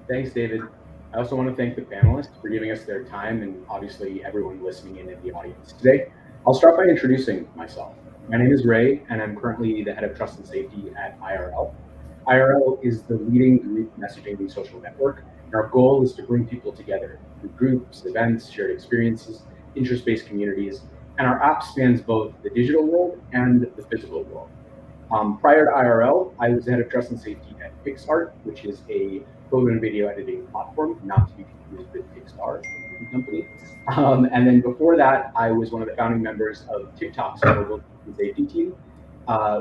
Thanks, David. I also want to thank the panelists for giving us their time and obviously everyone listening in the audience today. I'll start by introducing myself. My name is Ray, and I'm currently the head of trust and safety at IRL. IRL is the leading group messaging and social network, and our goal is to bring people together through groups, events, shared experiences, interest-based communities, and our app spans both the digital world and the physical world. Prior to IRL, I was the head of trust and safety at PixArt, which is a photo and video editing platform, not to be confused with Pixar, the movie company. And then before that, I was one of the founding members of TikTok's global safety team,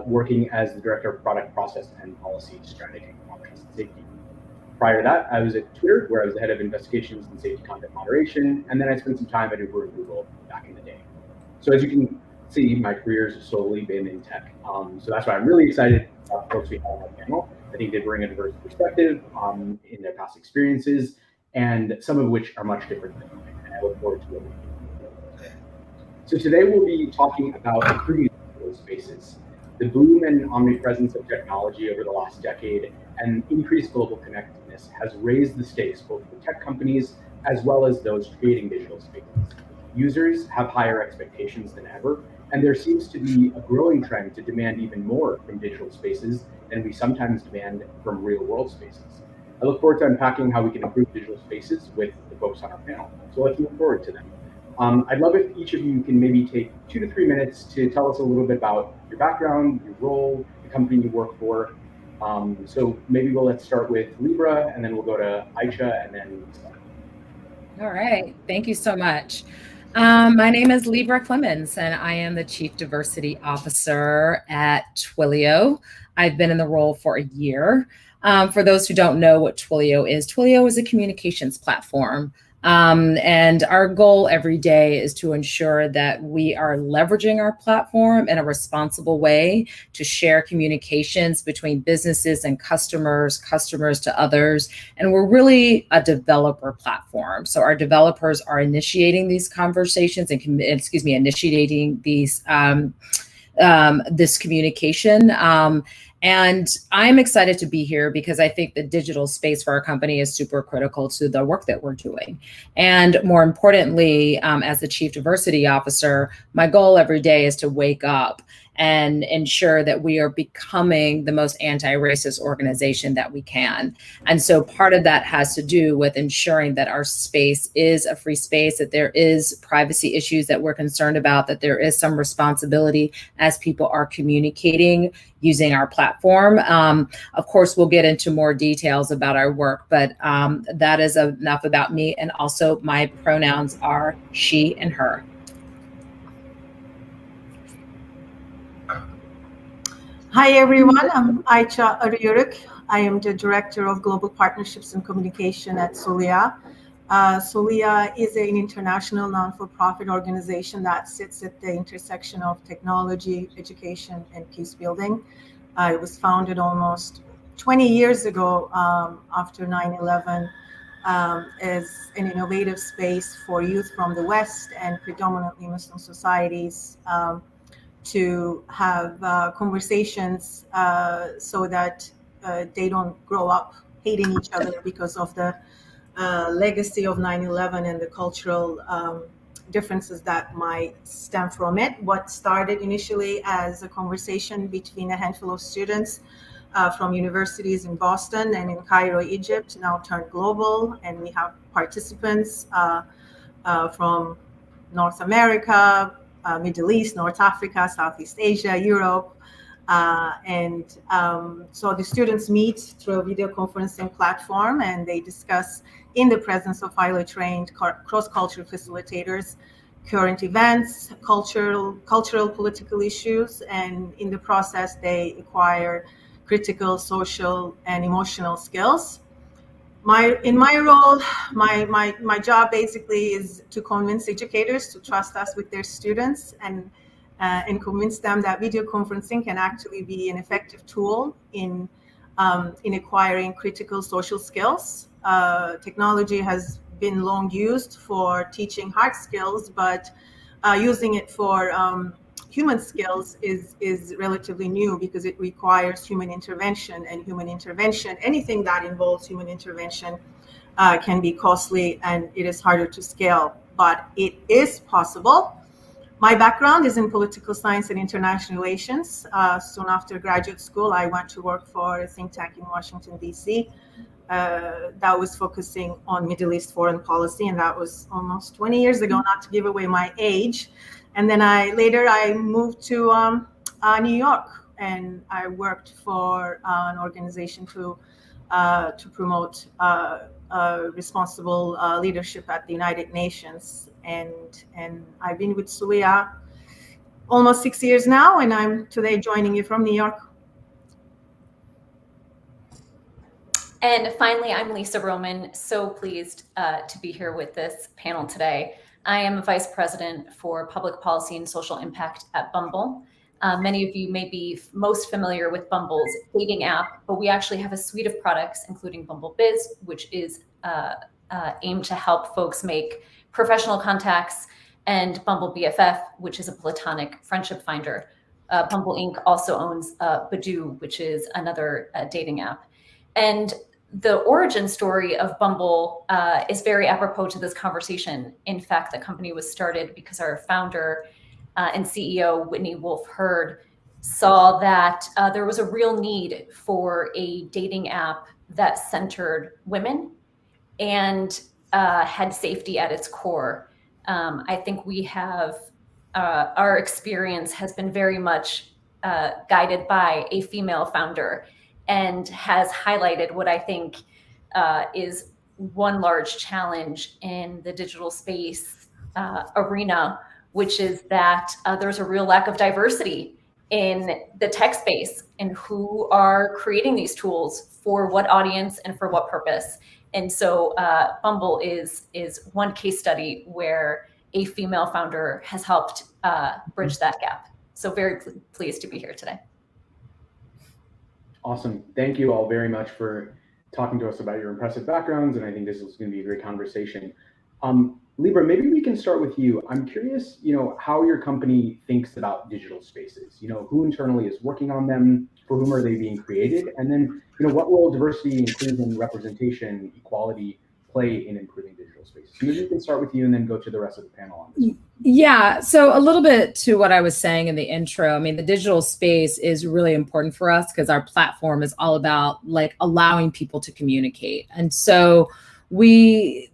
working as the director of product process and policy strategy on trust and safety. Prior to that, I was at Twitter, where I was the head of investigations and safety content moderation, and then I spent some time at Uber and Google back in the day. So as you can see, my career's solely been in tech. So that's why I'm really excited about the folks we have on the panel. I think they bring a diverse perspective in their past experiences, and some of which are much different than mine, and I look forward to it. So today we'll be talking about improving those spaces, the boom and omnipresence of technology over the last decade and increased global connectedness has raised the stakes both for tech companies as well as those creating digital spaces. Users have higher expectations than ever, and there seems to be a growing trend to demand even more from digital spaces than we sometimes demand from real world spaces. I look forward to unpacking how we can improve digital spaces with the folks on our panel. So let's move forward to them. I'd love if each of you can maybe take 2 to 3 minutes to tell us a little bit about your background, your role, the company you work for. So maybe let's start with Lybra, and then we'll go to Ayca, and then All right, thank you so much. My name is Lybra Clemons, and I am the Chief Diversity Officer at Twilio. I've been in the role for a year. For those who don't know what Twilio is a communications platform. And our goal every day is to ensure that we are leveraging our platform in a responsible way to share communications between businesses and customers to others. And we're really a developer platform. So our developers are initiating these conversations and initiating these this communication. And I'm excited to be here because I think the digital space for our company is super critical to the work that we're doing. And more importantly, as the Chief Diversity Officer, my goal every day is to wake up and ensure that we are becoming the most anti-racist organization that we can. And so part of that has to do with ensuring that our space is a free space, that there is privacy issues that we're concerned about, that there is some responsibility as people are communicating using our platform. Of course, we'll get into more details about our work, but that is enough about me. And also my pronouns are she and her. Hi, everyone. I'm Ayca Ariyoruk. I am the Director of Global Partnerships and Communication at Soliya. Soliya is an international non-for-profit organization that sits at the intersection of technology, education, and peace building. It was founded almost 20 years ago after 9/11 as an innovative space for youth from the West and predominantly Muslim societies to have conversations so that they don't grow up hating each other because of the legacy of 9/11 and the cultural differences that might stem from it. What started initially as a conversation between a handful of students from universities in Boston and in Cairo, Egypt, now turned global, and we have participants from North America, Middle East, North Africa, Southeast Asia, Europe. So the students meet through a video conferencing platform, and they discuss in the presence of highly trained cross-cultural facilitators current events, cultural, political issues, and in the process they acquire critical, social, and emotional skills. In my role, my job basically is to convince educators to trust us with their students and convince them that video conferencing can actually be an effective tool in acquiring critical social skills. Technology has been long used for teaching hard skills, but using it for human skills is relatively new because it requires human intervention, and human intervention, anything that involves human intervention, can be costly and it is harder to scale, but it is possible. My background is in political science and international relations. Soon after graduate school, I went to work for a think tank in Washington, D.C. That was focusing on Middle East foreign policy, and that was almost 20 years ago, not to give away my age. And then I moved to New York, and I worked for an organization to promote responsible leadership at the United Nations. And I've been with Soliya almost 6 years now, and I'm today joining you from New York. And finally, I'm Lisa Roman, so pleased to be here with this panel today. I am a Vice President for Public Policy and Social Impact at Bumble. Many of you may be most familiar with Bumble's dating app, but we actually have a suite of products, including Bumble Biz, which is aimed to help folks make professional contacts, and Bumble BFF, which is a platonic friendship finder. Bumble Inc. also owns Badoo, which is another dating app. And the origin story of Bumble is very apropos to this conversation. In fact, the company was started because our founder and CEO, Whitney Wolfe Herd, saw that there was a real need for a dating app that centered women and had safety at its core. I think we have, our experience has been very much guided by a female founder, and has highlighted what I think is one large challenge in the digital space arena, which is that there's a real lack of diversity in the tech space and who are creating these tools for what audience and for what purpose. And so Bumble is one case study where a female founder has helped bridge that gap. So very pleased to be here today. Awesome. Thank you all very much for talking to us about your impressive backgrounds, and I think this is going to be a great conversation. Lybra, maybe we can start with you. I'm curious, how your company thinks about digital spaces. Who internally is working on them, for whom are they being created, and then, what role diversity, inclusion, representation, equality play in improving digital spaces. So maybe we can start with you and then go to the rest of the panel on this. Yeah, so a little bit to what I was saying in the intro. I mean, the digital space is really important for us because our platform is all about allowing people to communicate. And so the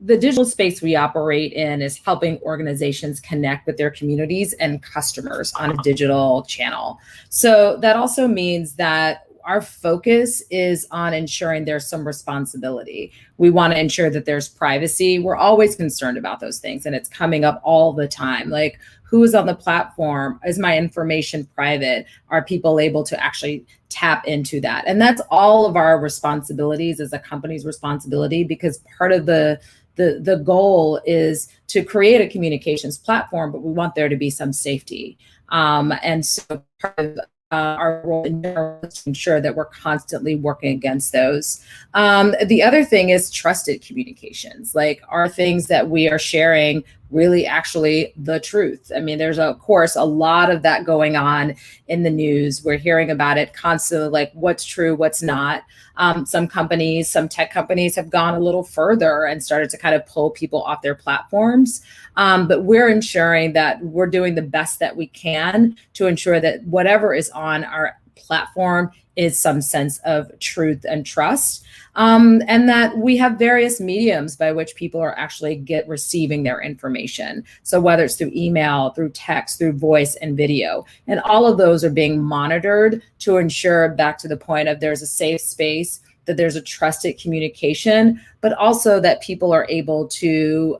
digital space we operate in is helping organizations connect with their communities and customers on a digital channel. So that also means that our focus is on ensuring there's some responsibility. We want to ensure that there's privacy. We're always concerned about those things, and it's coming up all the time. Like, who is on the platform? Is my information private? Are people able to actually tap into that? And that's all of our responsibilities as a company's responsibility, because part of the goal is to create a communications platform, but we want there to be some safety. And so part of our role in general is to ensure that we're constantly working against those. The other thing is trusted communications. Like, are things that we are sharing really actually the truth? I mean, there's of course a lot of that going on in the news. We're hearing about it constantly, like what's true, what's not. Some tech companies have gone a little further and started to kind of pull people off their platforms. But we're ensuring that we're doing the best that we can to ensure that whatever is on our platform is some sense of truth and trust. And that we have various mediums by which people are actually receiving their information. So whether it's through email, through text, through voice and video, and all of those are being monitored to ensure, back to the point of, there's a safe space, that there's a trusted communication, but also that people are able to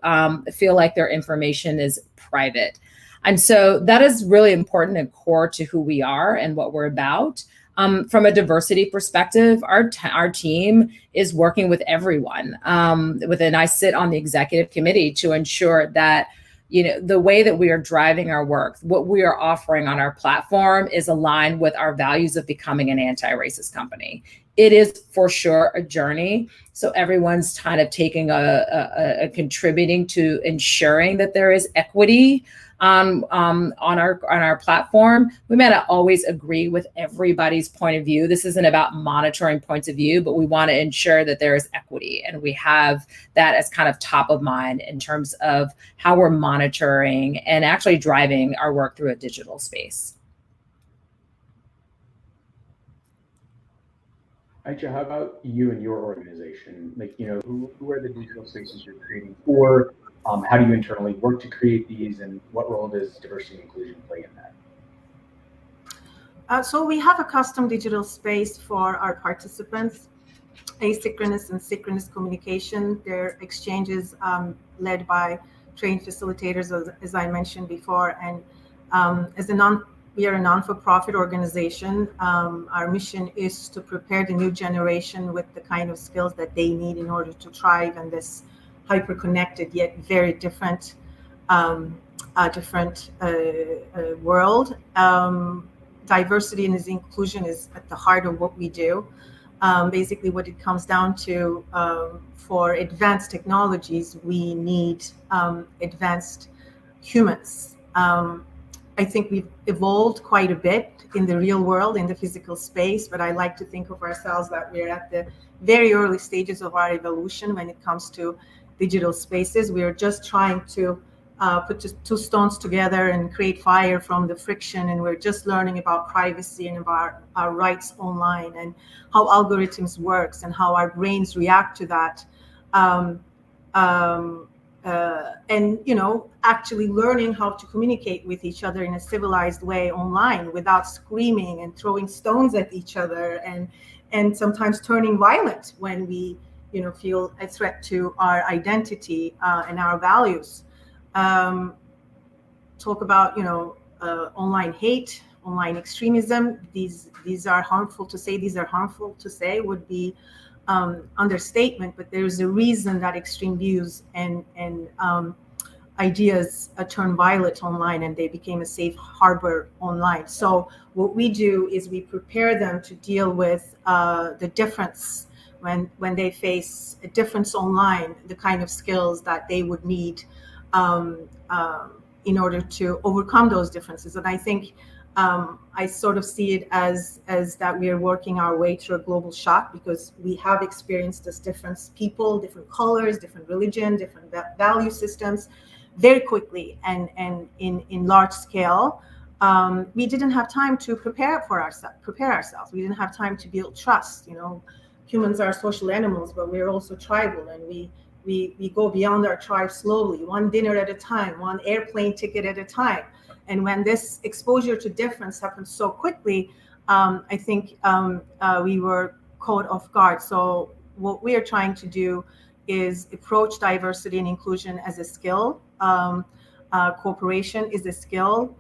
feel like their information is private. And so that is really important and core to who we are and what we're about. From a diversity perspective, our team is working with everyone. I sit on the executive committee to ensure that the way that we are driving our work, what we are offering on our platform, is aligned with our values of becoming an anti-racist company. it is for sure a journey. So everyone's kind of taking a contributing to ensuring that there is equity on our platform. We may not always agree with everybody's point of view. This isn't about monitoring points of view, but we want to ensure that there is equity, and we have that as kind of top of mind in terms of how we're monitoring and actually driving our work through a digital space. Ayca, how about you and your organization? Like, who are the digital spaces you're creating for? How do you internally work to create these, and what role does diversity and inclusion play in that? So we have a custom digital space for our participants, asynchronous and synchronous communication. Their exchanges led by trained facilitators, as I mentioned before. And we are a non-for-profit organization. Our mission is to prepare the new generation with the kind of skills that they need in order to thrive in this hyper-connected yet very different world. Diversity and inclusion is at the heart of what we do. Basically, what it comes down to, for advanced technologies, we need advanced humans. I think we've evolved quite a bit in the real world, in the physical space, but I like to think of ourselves that we're at the very early stages of our evolution when it comes to digital spaces. We are just trying to put two stones together and create fire from the friction, and we're just learning about privacy and about our rights online and how algorithms works and how our brains react to that. And actually learning how to communicate with each other in a civilized way online without screaming and throwing stones at each other, and sometimes turning violent when we feel a threat to our identity and our values. Talk about online hate, online extremism. These are harmful to say. These are harmful to say would be understatement, but there's a reason that extreme views and ideas turn violent online, and they became a safe harbor online. So what we do is we prepare them to deal with the difference when they face a difference online, the kind of skills that they would need in order to overcome those differences. And I think I sort of see it as that we are working our way through a global shock, because we have experienced this different people, different colors, different religion, different value systems very quickly and in large scale. We didn't have time to prepare ourselves. We didn't have time to build trust. Humans are social animals, but we're also tribal, and we go beyond our tribe slowly, one dinner at a time, one airplane ticket at a time. And when this exposure to difference happens so quickly, I think we were caught off guard. So what we are trying to do is approach diversity and inclusion as a skill. Cooperation is a skill.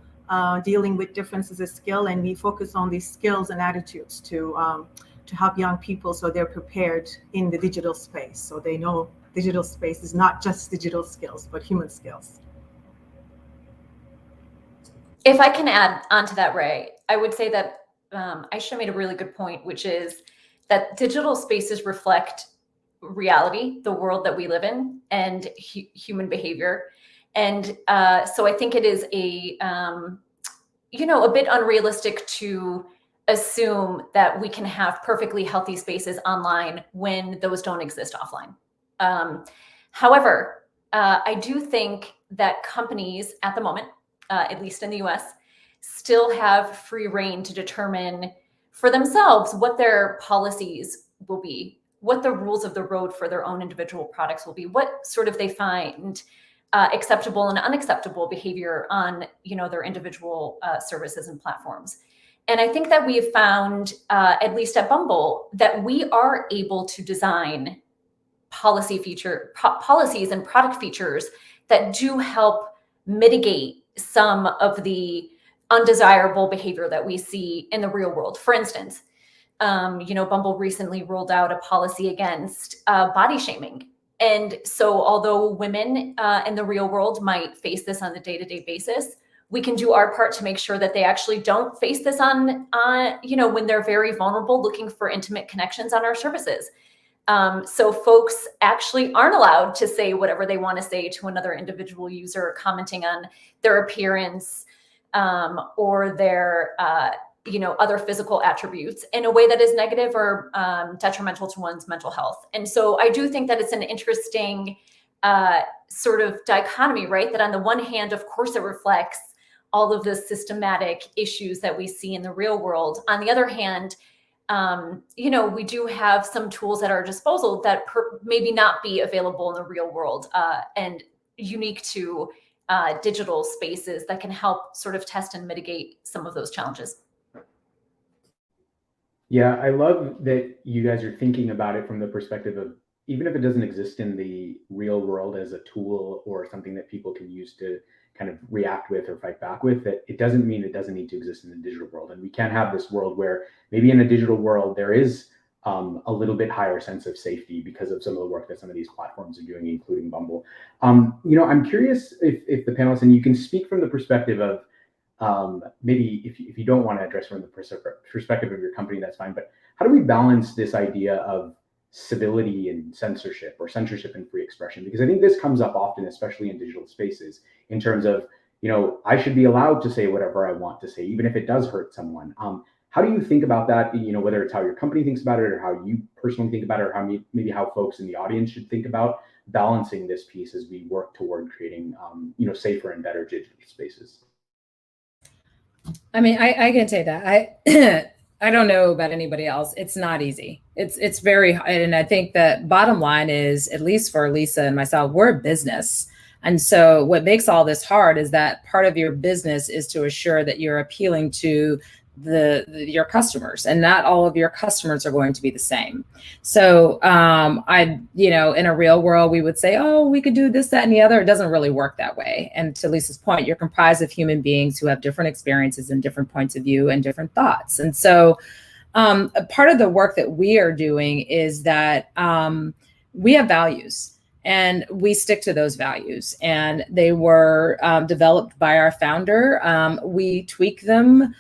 Dealing with difference is a skill, and we focus on these skills and attitudes to help young people so they're prepared in the digital space, so they know digital space is not just digital skills, but human skills. If I can add on to that, Ray, I would say that Ayca made a really good point, which is that digital spaces reflect reality, the world that we live in, and human behavior. And so I think it is a bit unrealistic to assume that we can have perfectly healthy spaces online when those don't exist offline. However, I do think that companies at the moment, at least in the US, still have free reign to determine for themselves what their policies will be, what the rules of the road for their own individual products will be, what sort of they find acceptable and unacceptable behavior on their individual services and platforms. And I think that we have found, at least at Bumble, that we are able to design policies and product features that do help mitigate some of the undesirable behavior that we see in the real world. For instance, Bumble recently rolled out a policy against body shaming. And so although women in the real world might face this on a day-to-day basis, we can do our part to make sure that they actually don't face this on when they're very vulnerable, looking for intimate connections on our services. So folks actually aren't allowed to say whatever they want to say to another individual user, commenting on their appearance or their other physical attributes in a way that is negative or detrimental to one's mental health. And so I do think that it's an interesting sort of dichotomy, right? That on the one hand, of course, it reflects all of the systematic issues that we see in the real world. On the other hand, we do have some tools at our disposal that maybe not be available in the real world and unique to digital spaces that can help sort of test and mitigate some of those challenges. Yeah, I love that you guys are thinking about it from the perspective of, even if it doesn't exist in the real world as a tool or something that people can use to kind of react with or fight back with, that it doesn't mean it doesn't need to exist in the digital world. And we can have this world where maybe in a digital world there is a little bit higher sense of safety because of some of the work that some of these platforms are doing, including Bumble. I'm curious if the panelists, and you can speak from the perspective of maybe if you don't want to address from the perspective of your company, that's fine. But how do we balance this idea of civility and censorship, or censorship and free expression? Because I think this comes up often, especially in digital spaces, in terms of, I should be allowed to say whatever I want to say, even if it does hurt someone. How do you think about that? Whether it's how your company thinks about it, or how you personally think about it, or how folks in the audience should think about balancing this piece as we work toward creating, safer and better digital spaces. I mean, I can say that. I don't know about anybody else. It's not easy. It's very, and I think that bottom line is, at least for Lisa and myself, we're a business. And so what makes all this hard is that part of your business is to assure that you're appealing to your customers, and not all of your customers are going to be the same. So in a real world, we would say, oh, we could do this, that, and the other. It doesn't really work that way. And to Lisa's point, you're comprised of human beings who have different experiences and different points of view and different thoughts. And so a part of the work that we are doing is that we have values, and we stick to those values. And they were developed by our founder. We tweak them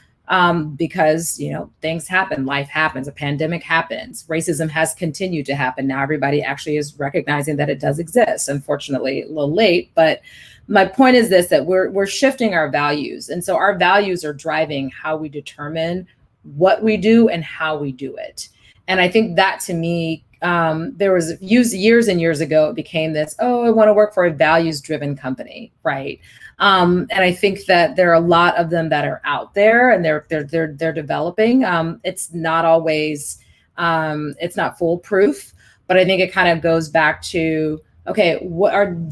because, things happen, life happens, a pandemic happens, racism has continued to happen. Now everybody actually is recognizing that it does exist, unfortunately, a little late. But my point is this, that we're shifting our values. And so our values are driving how we determine what we do and how we do it. And I think that, to me, there was years and years ago, it became this, oh, I want to work for a values-driven company, right? And I think that there are a lot of them that are out there, and they're developing. It's not always, it's not foolproof, but I think it kind of goes back to, okay,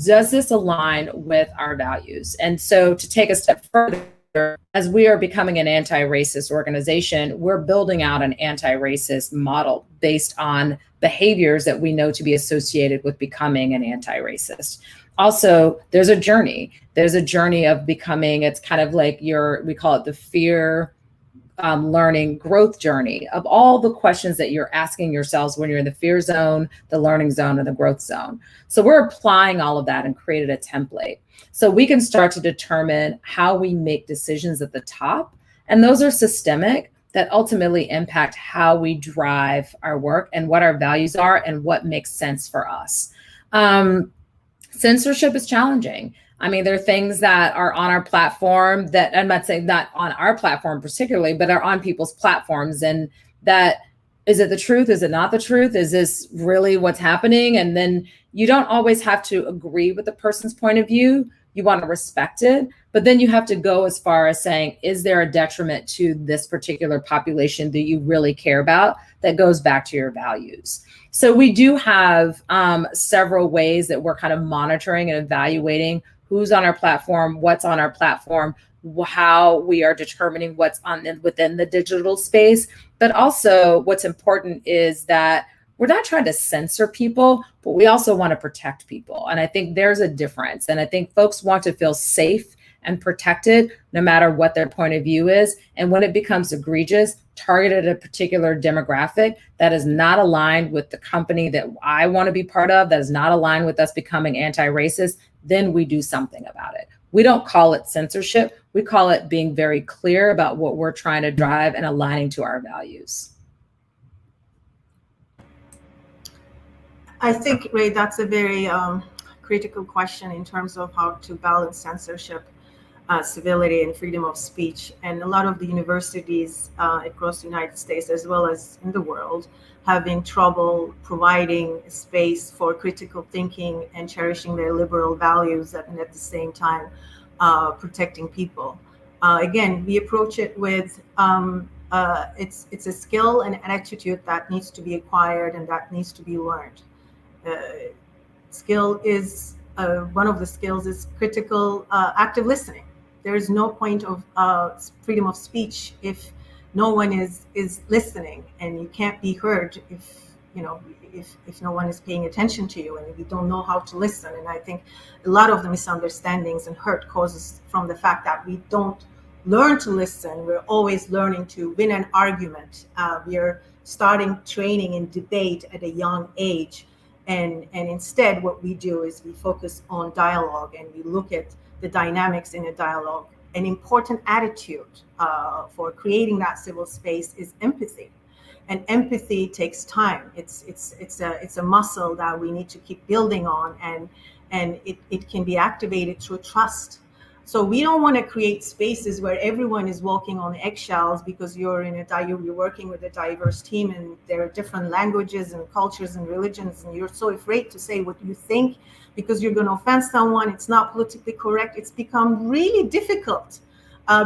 does this align with our values? And so to take a step further, as we are becoming an anti-racist organization, we're building out an anti-racist model based on behaviors that we know to be associated with becoming an anti-racist. Also, there's a journey. There's a journey of becoming, it's kind of like we call it the fear learning growth journey of all the questions that you're asking yourselves when you're in the fear zone, the learning zone, and the growth zone. So we're applying all of that and created a template. So we can start to determine how we make decisions at the top. And those are systemic, that ultimately impact how we drive our work and what our values are and what makes sense for us. Censorship is challenging. I mean, there are things that are on our platform that, I'm not saying not on our platform particularly, but are on people's platforms. And that, is it the truth? Is it not the truth? Is this really what's happening? And then you don't always have to agree with the person's point of view. You want to respect it, but then you have to go as far as saying, is there a detriment to this particular population that you really care about that goes back to your values? So we do have several ways that we're kind of monitoring and evaluating who's on our platform, what's on our platform, how we are determining what's within the digital space. But also what's important is that we're not trying to censor people, but we also want to protect people. And I think there's a difference. And I think folks want to feel safe and protected no matter what their point of view is. And when it becomes egregious, targeted at a particular demographic that is not aligned with the company that I want to be part of, that is not aligned with us becoming anti-racist, then we do something about it. We don't call it censorship. We call it being very clear about what we're trying to drive and aligning to our values. I think, Ray, that's a very critical question in terms of how to balance censorship, civility, and freedom of speech. And a lot of the universities across the United States, as well as in the world, having trouble providing space for critical thinking and cherishing their liberal values, and at the same time protecting people. Again, we approach it with it's a skill and an attitude that needs to be acquired and that needs to be learned. Skill is one of the skills is critical active listening. There is no point of freedom of speech if no one is listening, and you can't be heard if no one is paying attention to you, and if you don't know how to listen. And I think a lot of the misunderstandings and hurt causes from the fact that we don't learn to listen. We're always learning to win an argument. We are starting training in debate at a young age. And instead, what we do is we focus on dialogue, and we look at the dynamics in a dialogue. An important attitude for creating that civil space is empathy, and empathy takes time. It's a muscle that we need to keep building on, and it can be activated through trust. So we don't want to create spaces where everyone is walking on eggshells because you're working with a diverse team, and there are different languages and cultures and religions, and you're so afraid to say what you think because you're going to offend someone. It's not politically correct. It's become really difficult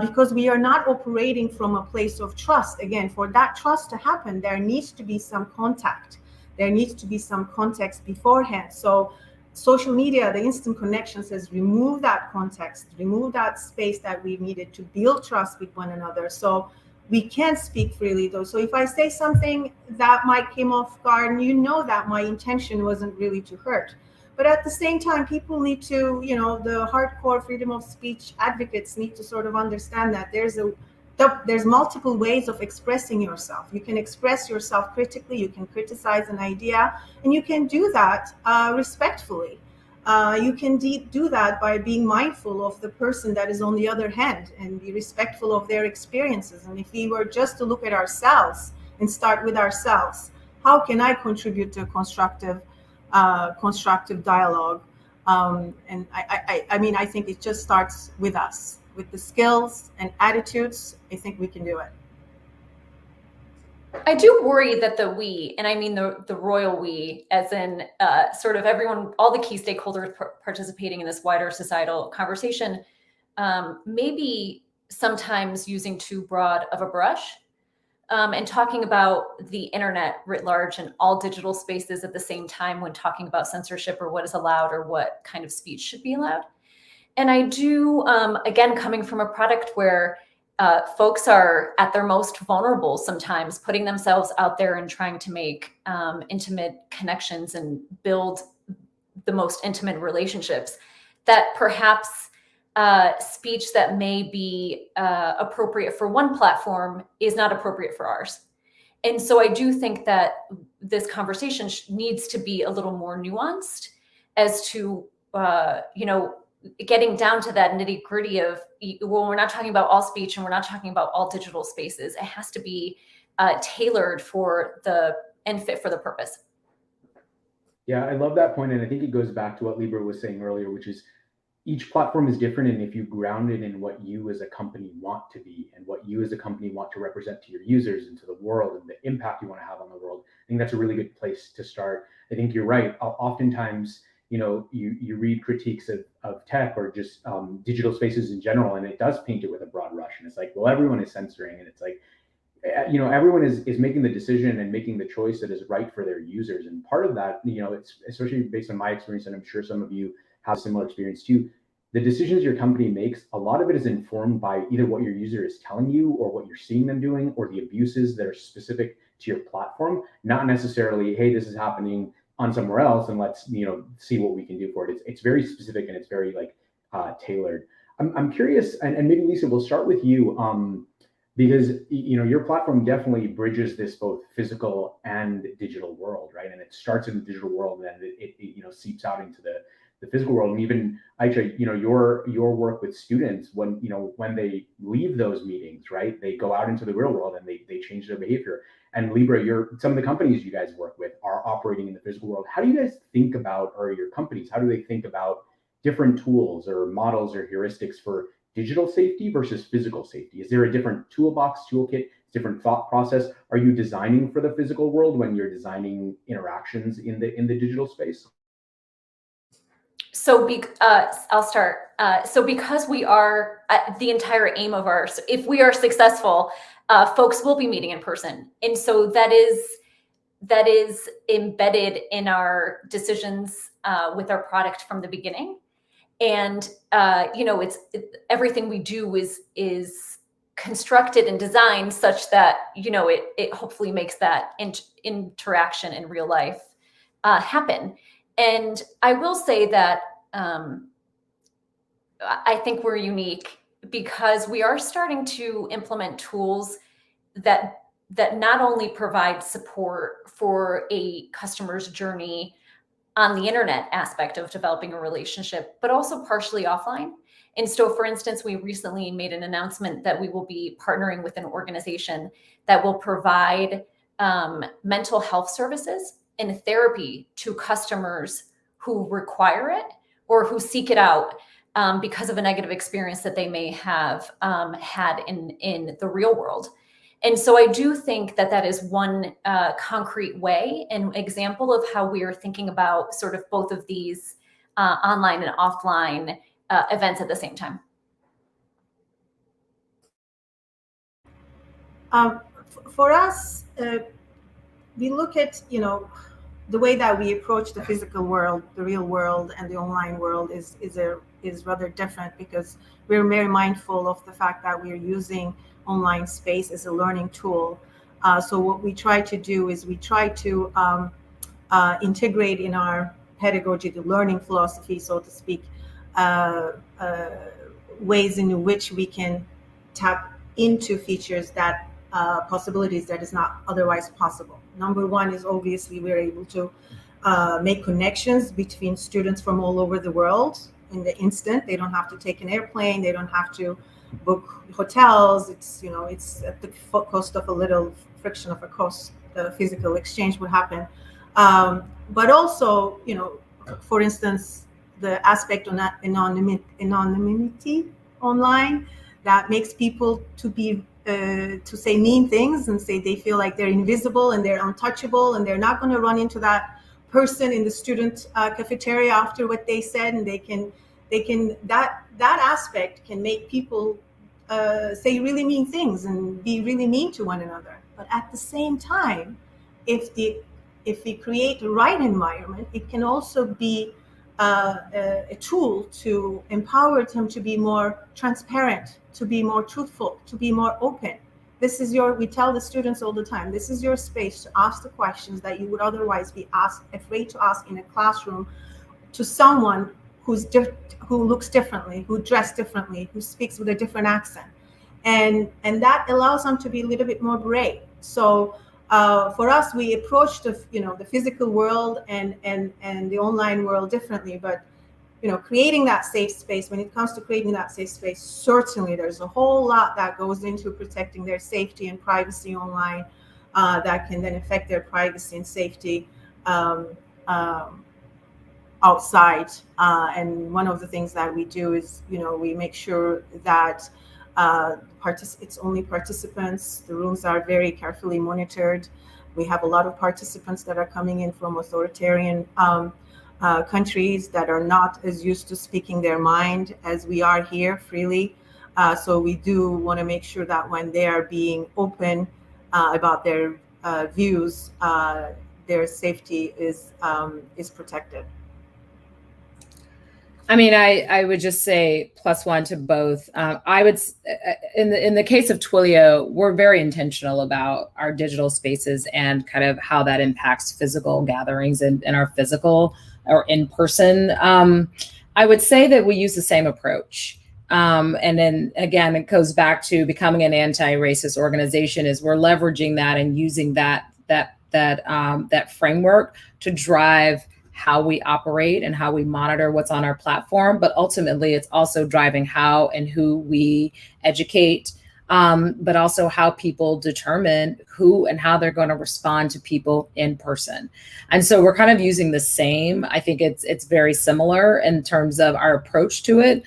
because we are not operating from a place of trust. Again, for that trust to happen, there needs to be some contact. There needs to be some context beforehand. So social media, the instant connections, has removed that context, removed that space that we needed to build trust with one another. So we can speak freely, though. So if I say something that might come off guard, and you know that my intention wasn't really to hurt. But at the same time, people need to, the hardcore freedom of speech advocates need to sort of understand that there's multiple ways of expressing yourself. You can express yourself critically, you can criticize an idea, and you can do that respectfully. You can do that by being mindful of the person that is on the other hand and be respectful of their experiences. And if we were just to look at ourselves and start with ourselves, how can I contribute to a constructive dialogue? And I think it just starts with us. With the skills and attitudes, I think we can do it. I do worry that the we, and I mean the royal we, as in sort of everyone, all the key stakeholders participating in this wider societal conversation, maybe sometimes using too broad of a brush and talking about the internet writ large and all digital spaces at the same time when talking about censorship or what is allowed or what kind of speech should be allowed. And I do, again, coming from a product where folks are at their most vulnerable sometimes, putting themselves out there and trying to make intimate connections and build the most intimate relationships, that perhaps speech that may be appropriate for one platform is not appropriate for ours. And so I do think that this conversation needs to be a little more nuanced as to, getting down to that nitty gritty of, well, we're not talking about all speech and we're not talking about all digital spaces. It has to be tailored and fit for the purpose. Yeah, I love that point. And I think it goes back to what Lybra was saying earlier, which is each platform is different. And if you ground it in what you as a company want to be and what you as a company want to represent to your users and to the world and the impact you want to have on the world, I think that's a really good place to start. I think you're right. Oftentimes, you read critiques of tech or just digital spaces in general, and it does paint it with a broad brush. And it's like, well, everyone is censoring, and it's like, everyone is making the decision and making the choice that is right for their users. And part of that, it's especially based on my experience, and I'm sure some of you have similar experience too. The decisions your company makes, a lot of it is informed by either what your user is telling you or what you're seeing them doing or the abuses that are specific to your platform, not necessarily, hey, this is happening on somewhere else and let's see what we can do for it. It's very specific and it's very tailored. I'm curious, and maybe Lisa, we'll start with you because your platform definitely bridges this both physical and digital world, right? And it starts in the digital world and then it seeps out into the physical world. And even Ayca, your work with students when they leave those meetings, right? They go out into the real world and they change their behavior. And Lybra, some of the companies you guys work with are operating in the physical world. How do you guys think about, or your companies, how do they think about different tools or models or heuristics for digital safety versus physical safety? Is there a different toolbox, toolkit, different thought process? Are you designing for the physical world when you're designing interactions in the digital space? So I'll start. So because we are the entire aim of if we are successful, folks will be meeting in person. And so that is embedded in our decisions with our product from the beginning. And, everything we do is constructed and designed such that, it hopefully makes that interaction in real life happen. And I will say that I think we're unique because we are starting to implement tools that not only provide support for a customer's journey on the internet aspect of developing a relationship, but also partially offline. And so, for instance, we recently made an announcement that we will be partnering with an organization that will provide mental health services and therapy to customers who require it or who seek it out because of a negative experience that they may have had in the real world. And so I do think that is one concrete way and example of how we are thinking about sort of both of these online and offline events at the same time. For us, we look at, the way that we approach the physical world, the real world, and the online world is rather different because we're very mindful of the fact that we're using online space as a learning tool. So what we try to do is we try to integrate in our pedagogy, the learning philosophy, so to speak, ways in which we can tap into features that possibilities that is not otherwise possible. Number one is obviously we're able to make connections between students from all over the world in the instant. They don't have to take an airplane. They don't have to book hotels. It's at the cost of a little friction of a cost. The physical exchange would happen, but also for instance, the aspect on that anonymity online that makes people to say mean things and say they feel like they're invisible and they're untouchable and they're not going to run into that person in the student cafeteria after what they said, and they can that aspect can make people say really mean things and be really mean to one another. But at the same time, if we create the right environment, it can also be a tool to empower them to be more transparent, to be more truthful, to be more open. We tell the students all the time, this is your space to ask the questions that you would otherwise be afraid to ask in a classroom to someone who looks differently, who dressed differently, who speaks with a different accent. And that allows them to be a little bit more brave. So for us, we approach the physical world and the online world differently, but creating that safe space, when it comes to creating that safe space, certainly there's a whole lot that goes into protecting their safety and privacy online that can then affect their privacy and safety outside. And one of the things that we do is, we make sure that it's only participants. The rooms are very carefully monitored. We have a lot of participants that are coming in from authoritarian countries that are not as used to speaking their mind as we are here freely. So we do want to make sure that when they are being open about their views, their safety is protected. I mean, I would just say +1 to both. I would, in the case of Twilio, we're very intentional about our digital spaces and kind of how that impacts physical gatherings and our physical or in person. I would say that we use the same approach. And then again, it goes back to becoming an anti-racist organization. Is we're leveraging that and using that framework to drive how we operate and how we monitor what's on our platform, but ultimately it's also driving how and who we educate, but also how people determine who and how they're going to respond to people in person. And so we're kind of using the same. I think it's very similar in terms of our approach to it.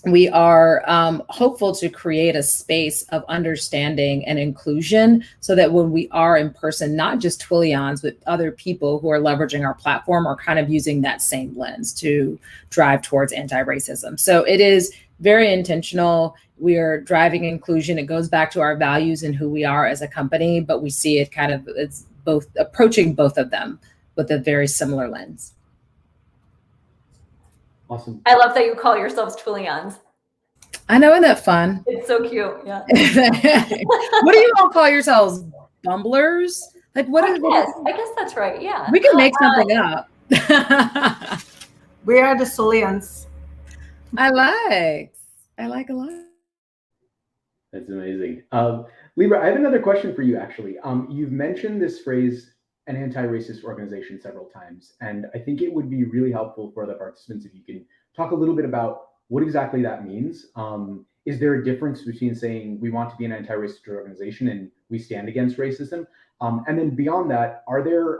We are hopeful to create a space of understanding and inclusion so that when we are in person, not just Twilions, but other people who are leveraging our platform are kind of using that same lens to drive towards anti-racism. So it is very intentional. We are driving inclusion. It goes back to our values and who we are as a company, but we see it kind of, it's both approaching both of them with a very similar lens. Awesome. I love that you call yourselves Twilions. I know, isn't that fun? It's so cute. Yeah. What do you all call yourselves? Bumblers? Like what is I guess that's right. Yeah. We can make something up. We are the Solians. I like a lot. That's amazing. Lybra, I have another question for you, actually. You've mentioned this phrase, an anti-racist organization, several times, and I think it would be really helpful for the participants if you can talk a little bit about what exactly that means. Is there a difference between saying we want to be an anti-racist organization and we stand against racism? And then beyond that, are there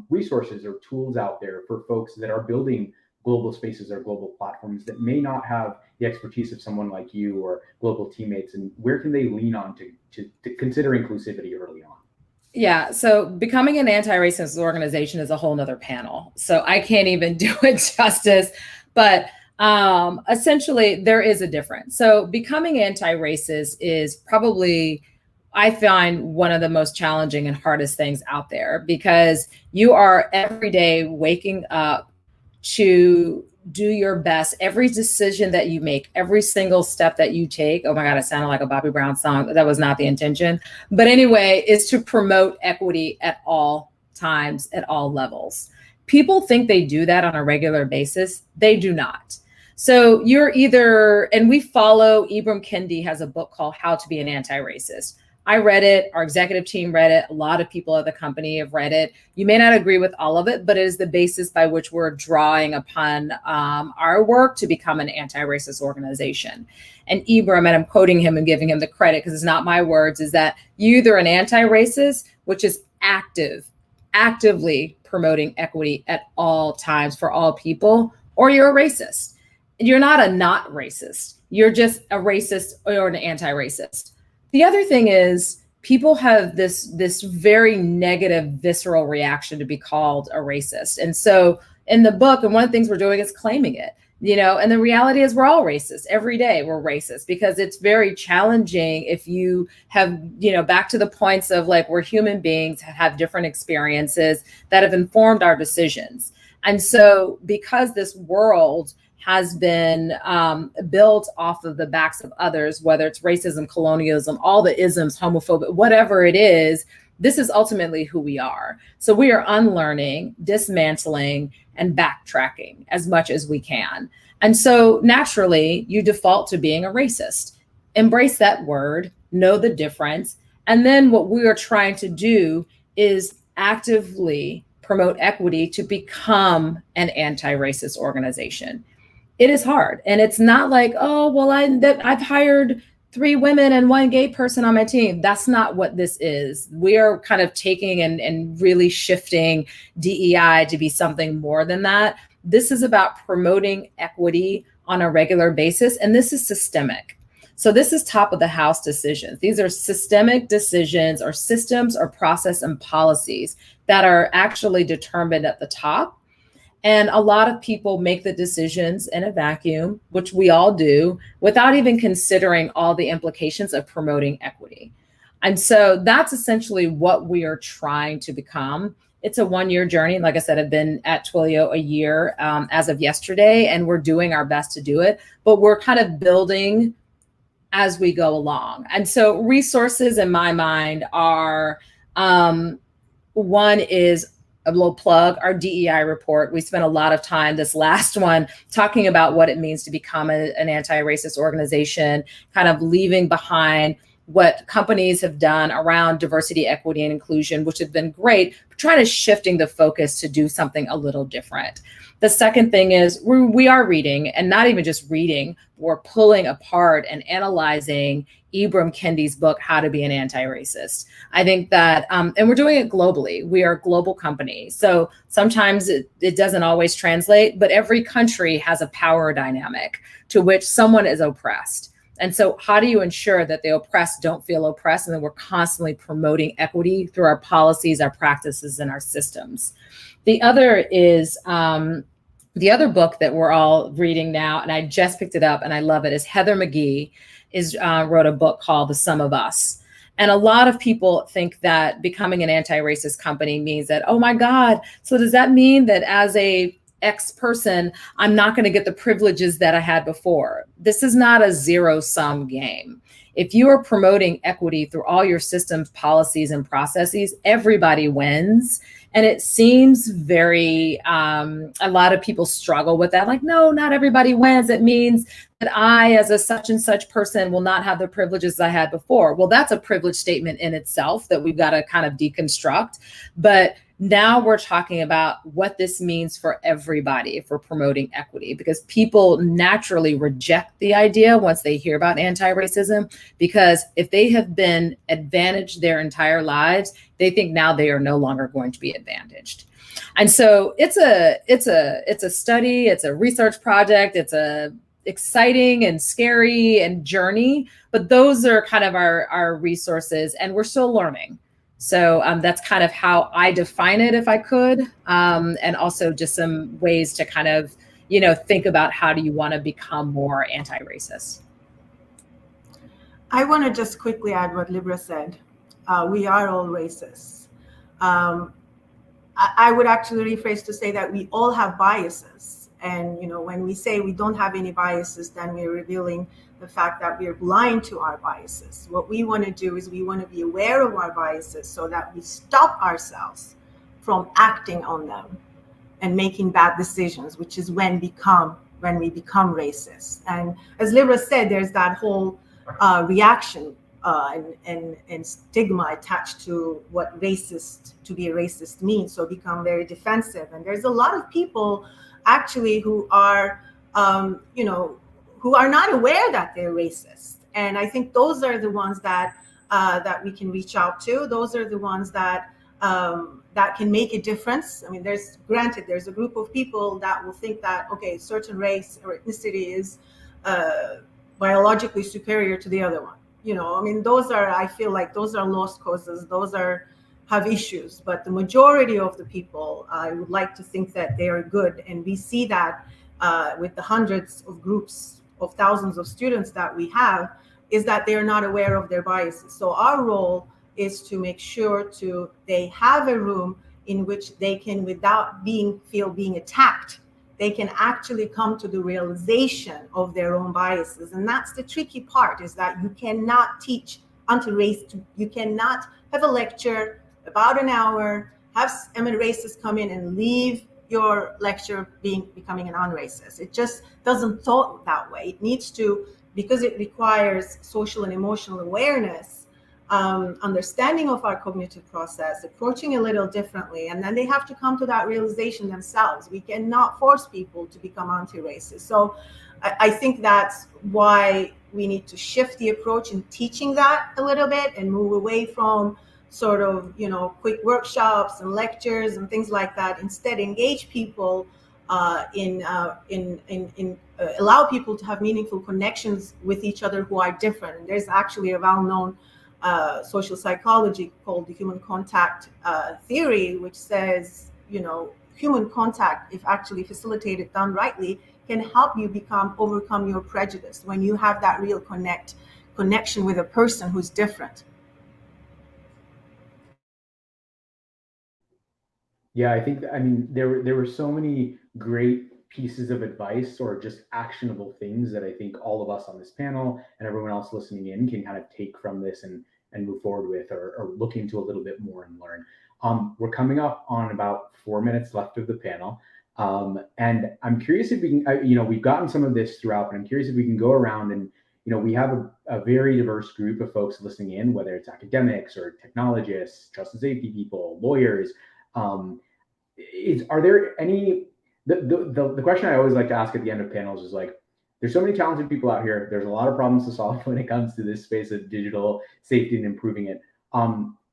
resources or tools out there for folks that are building global spaces or global platforms that may not have the expertise of someone like you or global teammates, and where can they lean on to consider inclusivity early on? Yeah, so becoming an anti-racist organization is a whole nother panel. So I can't even do it justice, but essentially there is a difference. So becoming anti-racist is probably, I find, one of the most challenging and hardest things out there, because you are every day waking up to do your best. Every decision that you make, every single step that you take, oh my God, it sounded like a Bobby Brown song. That was not the intention. But anyway, is to promote equity at all times, at all levels. People think they do that on a regular basis. They do not. So you're either, and we follow, Ibram Kendi has a book called How to Be an Anti-Racist. I read it, our executive team read it, a lot of people at the company have read it. You may not agree with all of it, but it is the basis by which we're drawing upon our work to become an anti-racist organization. And Ibram, and I'm quoting him and giving him the credit because it's not my words, is that you're either an anti-racist, which is actively promoting equity at all times for all people, or you're a racist. You're not a not racist. You're just a racist or an anti-racist. The other thing is people have this very negative, visceral reaction to be called a racist. And so in the book, and one of the things we're doing is claiming it, and the reality is we're all racist. Every day we're racist because it's very challenging if you have, back to the points of like, we're human beings, have different experiences that have informed our decisions. And so because this world has been built off of the backs of others, whether it's racism, colonialism, all the isms, homophobia, whatever it is, this is ultimately who we are. So we are unlearning, dismantling, and backtracking as much as we can. And so naturally, you default to being a racist. Embrace that word, know the difference. And then what we are trying to do is actively promote equity to become an anti-racist organization. It is hard. And it's not like, oh, well, I've hired 3 women and 1 gay person on my team. That's not what this is. We are kind of taking and really shifting DEI to be something more than that. This is about promoting equity on a regular basis. And this is systemic. So this is top of the house decisions. These are systemic decisions or systems or process and policies that are actually determined at the top. And a lot of people make the decisions in a vacuum, which we all do, without even considering all the implications of promoting equity. And so that's essentially what we are trying to become. It's a 1-year journey. Like I said, I've been at Twilio a year as of yesterday, and we're doing our best to do it, but we're kind of building as we go along. And so resources in my mind are, one is a little plug, our DEI report. We spent a lot of time this last one talking about what it means to become an anti-racist organization, kind of leaving behind what companies have done around diversity, equity, and inclusion, which have been great, but trying to shifting the focus to do something a little different. The second thing is we are reading, and not even just reading, we're pulling apart and analyzing Ibram Kendi's book, How to Be an Anti-Racist. I think that, and we're doing it globally. We are a global company. So sometimes it doesn't always translate, but every country has a power dynamic to which someone is oppressed. And so how do you ensure that the oppressed don't feel oppressed, and that we're constantly promoting equity through our policies, our practices, and our systems? The other is, the other book that we're all reading now, and I just picked it up and I love it, is Heather McGhee wrote a book called The Sum of Us. And a lot of people think that becoming an anti-racist company means that, oh my God, so does that mean that as a X person, I'm not going to get the privileges that I had before? This is not a zero-sum game. If you are promoting equity through all your systems, policies, and processes, everybody wins. And it seems very, a lot of people struggle with that. Like, no, not everybody wins. It means that I, as a such and such person, will not have the privileges I had before. Well, that's a privilege statement in itself that we've got to kind of deconstruct. But now we're talking about what this means for everybody if we're promoting equity, because people naturally reject the idea once they hear about anti-racism, because if they have been advantaged their entire lives, they think now they are no longer going to be advantaged. And so it's a study, it's a research project, it's a exciting and scary and journey, but those are kind of our resources, and we're still learning. So that's kind of how I define it, if I could, and also just some ways to kind of, think about how do you want to become more anti-racist. I want to just quickly add what Lybra said. We are all racists. I would actually rephrase to say that we all have biases. And, when we say we don't have any biases, then we're revealing the fact that we're blind to our biases. What we want to do is we want to be aware of our biases so that we stop ourselves from acting on them and making bad decisions, which is when we become racist. And as Lybra said, there's that whole reaction and stigma attached to what to be a racist means. So become very defensive. And there's a lot of people actually who are, who are not aware that they're racist. And I think those are the ones that we can reach out to. Those are the ones that can make a difference. I mean, there's a group of people that will think that, okay, certain race or ethnicity is biologically superior to the other one. I feel like those are lost causes. Those have issues, but the majority of the people, I would like to think that they are good. And we see that with the hundreds of groups of thousands of students that we have, is that they are not aware of their biases. So our role is to make sure they have a room in which they can, without being attacked, they can actually come to the realization of their own biases. And that's the tricky part, is that you cannot teach anti-race. You cannot have a lecture about an hour, have racists come in and leave your lecture becoming a non-racist. It just doesn't thought that way. It needs to, because it requires social and emotional awareness, understanding of our cognitive process, approaching a little differently, and then they have to come to that realization themselves. We cannot force people to become anti-racist. So I think that's why we need to shift the approach in teaching that a little bit and move away from sort of, quick workshops and lectures and things like that. Instead, engage people allow people to have meaningful connections with each other who are different. And there's actually a well-known social psychology called the human contact theory, which says, human contact, if actually facilitated, done rightly, can help you overcome your prejudice when you have that real connection with a person who's different. Yeah, I think, there were so many great pieces of advice or just actionable things that I think all of us on this panel and everyone else listening in can kind of take from this and move forward with, or look into a little bit more and learn. We're coming up on about 4 minutes left of the panel. And I'm curious if we can, we've gotten some of this throughout, but I'm curious if we can go around and, we have a very diverse group of folks listening in, whether it's academics or technologists, trust and safety people, lawyers. Are there any, the question I always like to ask at the end of panels is like, there's so many talented people out here. There's a lot of problems to solve when it comes to this space of digital safety and improving it.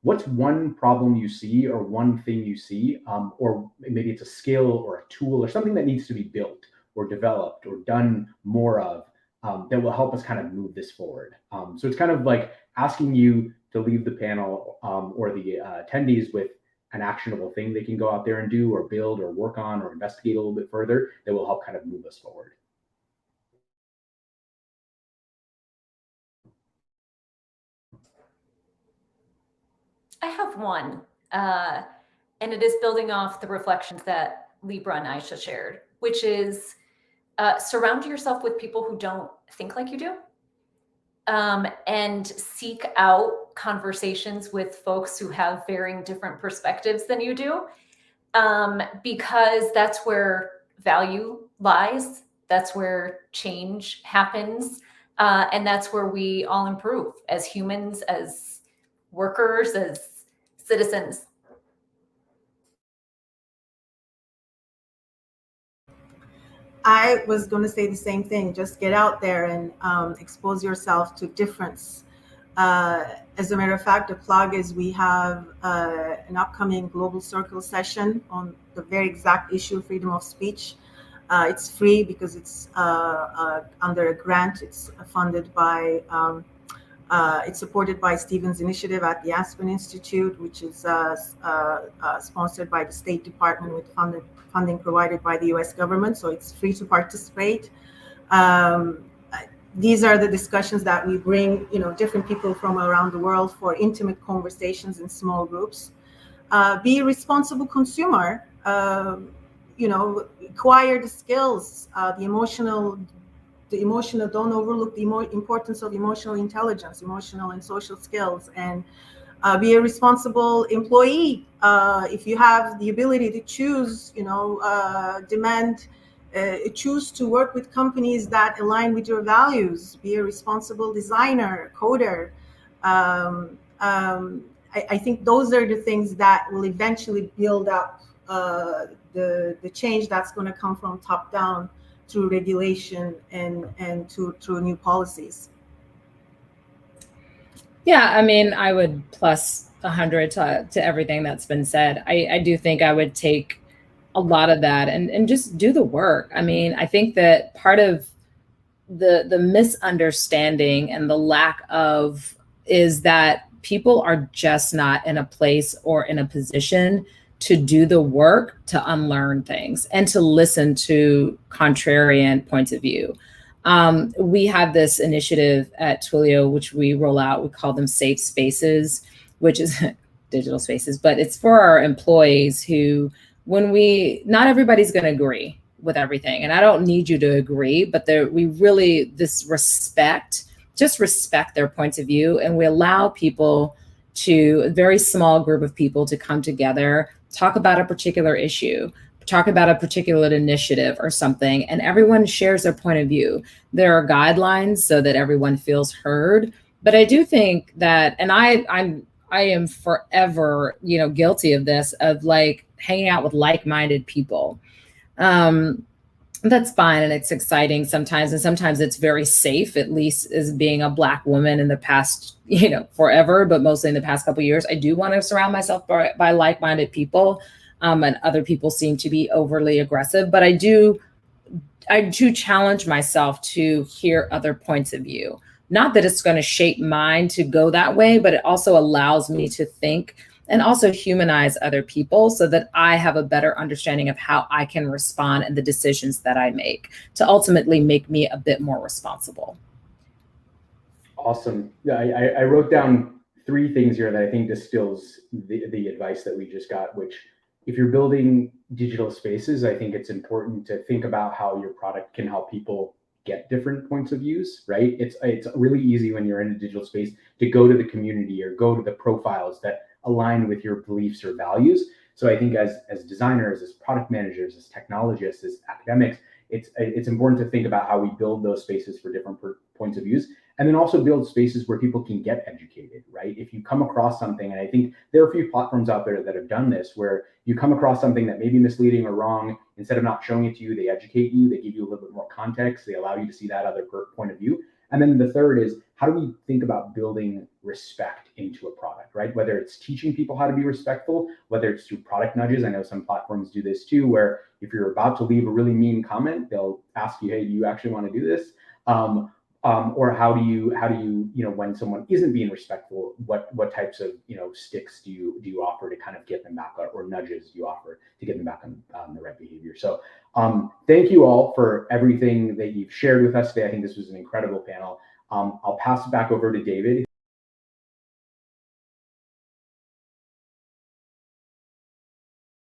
What's one problem you see or one thing you see, or maybe it's a skill or a tool or something that needs to be built or developed or done more of, that will help us kind of move this forward? So it's kind of like asking you to leave the panel or the attendees with an actionable thing they can go out there and do or build or work on or investigate a little bit further that will help kind of move us forward. I have one, and it is building off the reflections that Lybra and Ayca shared, which is surround yourself with people who don't think like you do, and seek out conversations with folks who have varying different perspectives than you do, because that's where value lies. That's where change happens, and that's where we all improve as humans, as workers, as citizens. I was going to say the same thing. Just get out there and expose yourself to difference. As a matter of fact, the plug is we have an upcoming Global Circle session on the very exact issue, freedom of speech. It's free because it's under a grant. It's funded by, it's supported by Stevens Initiative at the Aspen Institute, which is sponsored by the State Department with funding provided by the US government. So it's free to participate. These are the discussions that we bring, different people from around the world for intimate conversations in small groups. Be a responsible consumer, acquire the skills, the emotional, don't overlook the importance of emotional intelligence, emotional and social skills, and be a responsible employee. If you have the ability to choose, choose to work with companies that align with your values. Be a responsible designer, coder. I think those are the things that will eventually build up the change that's going to come from top down through regulation and through new policies. Yeah, I mean, I would plus 100 to everything that's been said. I do think I would take a lot of that and just do the work. I mean, I think that part of the misunderstanding and the lack of is that people are just not in a place or in a position to do the work to unlearn things and to listen to contrarian points of view. We have this initiative at Twilio, which we roll out. We call them safe spaces, which is digital spaces, but it's for our employees who, not everybody's going to agree with everything. And I don't need you to agree, but we really, respect their points of view. And we allow people a very small group of people to come together, talk about a particular issue, talk about a particular initiative or something, and everyone shares their point of view. There are guidelines so that everyone feels heard. But I do think that, and I am forever, guilty of this, of like hanging out with like-minded people. That's fine. And it's exciting sometimes. And sometimes it's very safe, at least as being a Black woman in the past, forever, but mostly in the past couple of years. I do want to surround myself by like-minded people. And other people seem to be overly aggressive, but I do challenge myself to hear other points of view. Not that it's going to shape mine to go that way, but it also allows me to think and also humanize other people so that I have a better understanding of how I can respond and the decisions that I make to ultimately make me a bit more responsible. Awesome. Yeah, I wrote down 3 things here that I think distills the advice that we just got, which, if you're building digital spaces, I think it's important to think about how your product can help people get different points of views, right? It's really easy when you're in a digital space to go to the community or go to the profiles that align with your beliefs or values. So I think as designers, as product managers, as technologists, as academics, it's important to think about how we build those spaces for different points of views, and then also build spaces where people can get educated, right? If you come across something, and I think there are a few platforms out there that have done this, where you come across something that may be misleading or wrong, instead of not showing it to you, they educate you, they give you a little bit more context, they allow you to see that other point of view. And then the third is, how do we think about building respect into a product, right? Whether it's teaching people how to be respectful, whether it's through product nudges. I know some platforms do this too, where if you're about to leave a really mean comment, they'll ask you, hey, do you actually want to do this? Or how do you, when someone isn't being respectful, what types of, sticks do you offer to kind of get them back, or nudges you offer to get them back on the right behavior? So thank you all for everything that you've shared with us today. I think this was an incredible panel. I'll pass it back over to David.